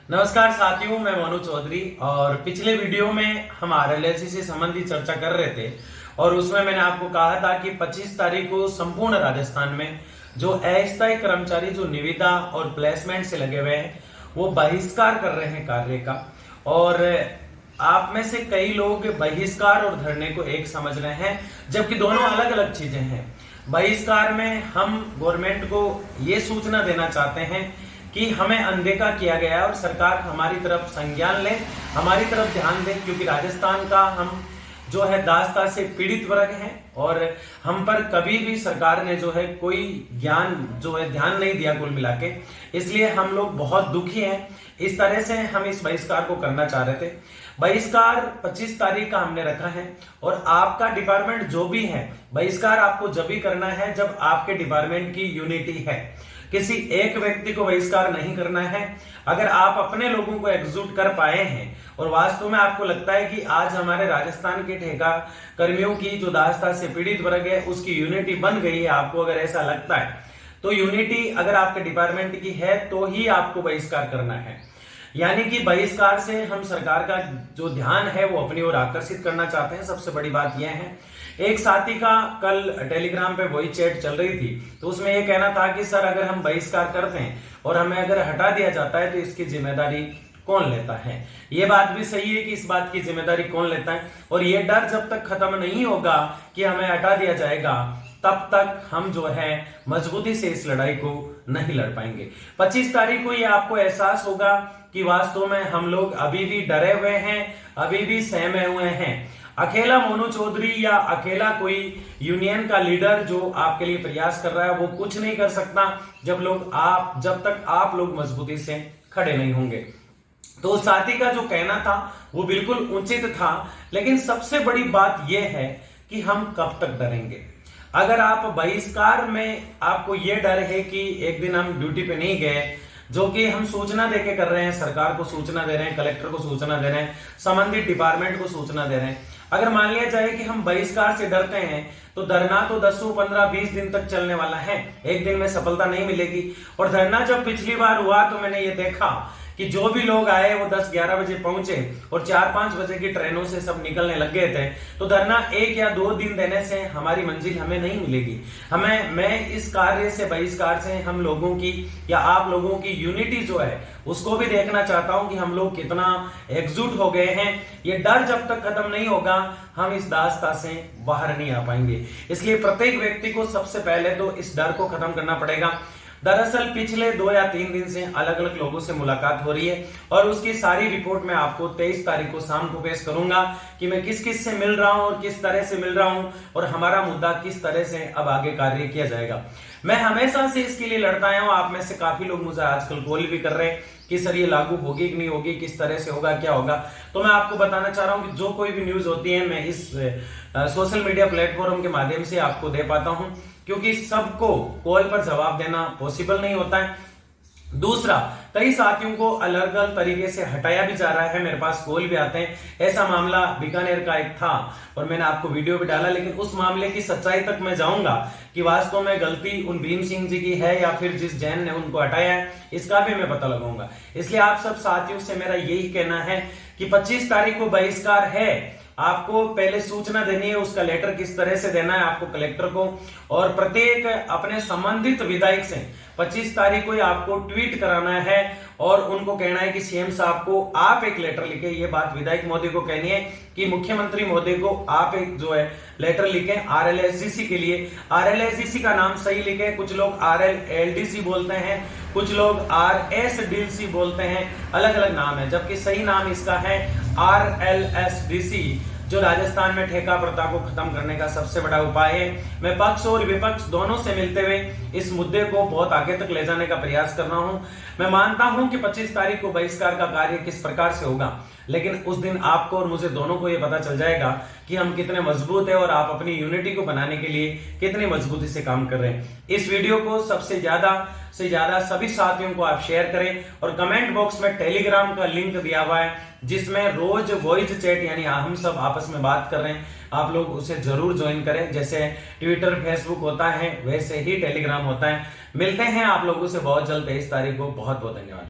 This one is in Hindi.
नमस्कार साथियों, मैं मनु चौधरी। और पिछले वीडियो में हम आरएलएलसी से संबंधित चर्चा कर रहे थे और उसमें मैंने आपको कहा था कि 25 तारीख को संपूर्ण राजस्थान में जो अस्थायी कर्मचारी जो निविदा और प्लेसमेंट से लगे हुए हैं वो बहिष्कार कर रहे हैं कार्य का। और आप में से कई लोग बहिष्कार और धरने को एक समझ रहे हैं, जबकि दोनों अलग अलग चीजें हैं। बहिष्कार में हम गवर्नमेंट को ये सूचना देना चाहते हैं कि हमें अनदेखा किया गया है और सरकार हमारी तरफ संज्ञान ले, हमारी तरफ ध्यान दे, क्योंकि राजस्थान का हम जो है दास्ता से पीड़ित वर्ग हैं और हम पर कभी भी सरकार ने जो है कोई ध्यान नहीं दिया कुल मिला के। इसलिए हम लोग बहुत दुखी हैं। इस तरह से हम इस बहिष्कार को करना चाह रहे थे। बहिष्कार 25 तारीख का हमने रखा है और आपका डिपार्टमेंट जो भी है, बहिष्कार आपको जब भी करना है जब आपके डिपार्टमेंट की यूनिटी है। किसी एक व्यक्ति को बहिष्कार नहीं करना है। अगर आप अपने लोगों को एकजुट कर पाए हैं और वास्तव में आपको लगता है कि आज हमारे राजस्थान के ठेका कर्मियों की जो दास्ता से पीड़ित वर्ग है उसकी यूनिटी बन गई है, आपको अगर ऐसा लगता है तो यूनिटी अगर आपके डिपार्टमेंट की है तो ही आपको बहिष्कार करना है। यानी कि बहिष्कार से हम सरकार का जो ध्यान है वो अपनी ओर आकर्षित करना चाहते हैं। सबसे बड़ी बात यह है, एक साथी का कल टेलीग्राम पे वही चैट चल रही थी तो उसमें यह कहना था कि सर अगर हम बहिष्कार करते हैं और हमें अगर हटा दिया जाता है तो इसकी जिम्मेदारी कौन लेता है। ये बात भी सही है कि इस बात की जिम्मेदारी कौन लेता है, और ये डर जब तक खत्म नहीं होगा कि हमें हटा दिया जाएगा तब तक हम जो है मजबूती से इस लड़ाई को नहीं लड़ पाएंगे। 25 तारीख को ये आपको एहसास होगा कि वास्तव में हम लोग अभी भी डरे हुए हैं, अभी भी सहमे हुए हैं। अकेला मोनू चौधरी या अकेला कोई यूनियन का लीडर जो आपके लिए प्रयास कर रहा है वो कुछ नहीं कर सकता जब तक आप लोग मजबूती से खड़े नहीं होंगे। तो साथी का जो कहना था वो बिल्कुल उचित था, लेकिन सबसे बड़ी बात यह है कि हम कब तक डरेंगे। अगर आप बहिष्कार में आपको यह डर है कि एक दिन हम ड्यूटी पे नहीं गए, जो कि हम सूचना देके कर रहे हैं, सरकार को सूचना दे रहे हैं, कलेक्टर को सूचना दे रहे हैं, संबंधित डिपार्टमेंट को सूचना दे रहे हैं। अगर मान लिया जाए कि हम बहिष्कार से डरते हैं तो धरना तो 10, 15, 20 दिन तक चलने वाला है, एक दिन में सफलता नहीं मिलेगी। और धरना जब पिछली बार हुआ तो मैंने ये देखा कि जो भी लोग आए वो 10-11 बजे पहुंचे और 4-5 बजे की ट्रेनों से सब निकलने लग गए थे। तो धरना 1 या 2 दिन देने से हमारी मंजिल हमें नहीं मिलेगी। मैं इस कार्य से, बहिष्कार से हम लोगों की या आप लोगों की यूनिटी जो है उसको भी देखना चाहता हूं कि हम लोग कितना एकजुट हो गए हैं। ये डर जब तक खत्म नहीं होगा हम इस दास्ता से बाहर नहीं आ पाएंगे। इसलिए प्रत्येक व्यक्ति को सबसे पहले तो इस डर को खत्म करना पड़ेगा। दरअसल पिछले 2 या 3 दिन से अलग अलग लोगों से मुलाकात हो रही है और उसकी सारी रिपोर्ट मैं आपको 23 तारीख को शाम को पेश करूंगा कि मैं किस किस से मिल रहा हूं और किस तरह से मिल रहा हूं और हमारा मुद्दा किस तरह से अब आगे कार्य किया जाएगा। मैं हमेशा से इसके लिए लड़ता आया हूं। आप में से काफी लोग मुझे आजकल कॉल भी कर रहे हैं कि सर ये लागू होगी कि नहीं होगी, किस तरह से होगा, क्या होगा। तो मैं आपको बताना चाह रहा हूं कि जो कोई भी न्यूज होती है मैं इस सोशल मीडिया प्लेटफॉर्म के माध्यम से आपको दे पाता हूं, क्योंकि सबको कॉल पर जवाब देना पॉसिबल नहीं होता है। दूसरा, कई साथियों को अलग अलग तरीके से हटाया भी जा रहा है, मेरे पास कॉल भी आते हैं। ऐसा मामला बीकानेर का एक था और मैंने आपको वीडियो भी डाला, लेकिन उस मामले की सच्चाई तक मैं जाऊंगा कि वास्तव में गलती उन भीम सिंह जी की है या फिर जिस जैन ने उनको हटाया है, इसका भी मैं पता लगाऊंगा। इसलिए आप सब साथियों से मेरा यही कहना है कि 25 तारीख को बहिष्कार है। आपको पहले सूचना देनी है, उसका लेटर किस तरह से देना है आपको कलेक्टर को, और प्रत्येक अपने संबंधित विधायक से 25 तारीख को आपको ट्वीट कराना है और उनको कहना है कि सीएम साहब को आप एक लेटर लिखे। ये बात विधायक महोदय को कहनी है कि मुख्यमंत्री महोदय को आप एक जो है लेटर लिखे आरएलएसडीसी के लिए। आरएलएसडीसी का नाम सही लिखे। कुछ लोग आरएलएलडीसी बोलते हैं, कुछ लोग आरएसडीसी बोलते हैं, अलग अलग नाम है, जबकि सही नाम इसका है आरएलएसडीसी, जो राजस्थान में ठेका प्रथा को खत्म करने का सबसे बड़ा उपाय है। मैं पक्ष और विपक्ष दोनों से मिलते हुए इस मुद्दे को बहुत आगे तक ले जाने का प्रयास कर रहा हूं। मैं मानता हूं कि 25 तारीख को बहिष्कार का कार्य किस प्रकार से होगा, लेकिन उस दिन आपको और मुझे दोनों को यह पता चल जाएगा कि हम कितने मजबूत है और आप अपनी यूनिटी को बनाने के लिए कितनी मजबूती से काम कर रहे हैं। इस वीडियो को सबसे ज्यादा सभी साथियों को आप शेयर करें और कमेंट बॉक्स में टेलीग्राम का लिंक दिया हुआ है जिसमें रोज वॉइस चैट यानी हम सब आपस में बात कर रहे हैं, आप लोग उसे जरूर ज्वाइन करें। जैसे ट्विटर, फेसबुक होता है वैसे ही टेलीग्राम होता है। मिलते हैं आप लोगों से बहुत जल्द 23 तारीख को। बहुत बहुत धन्यवाद।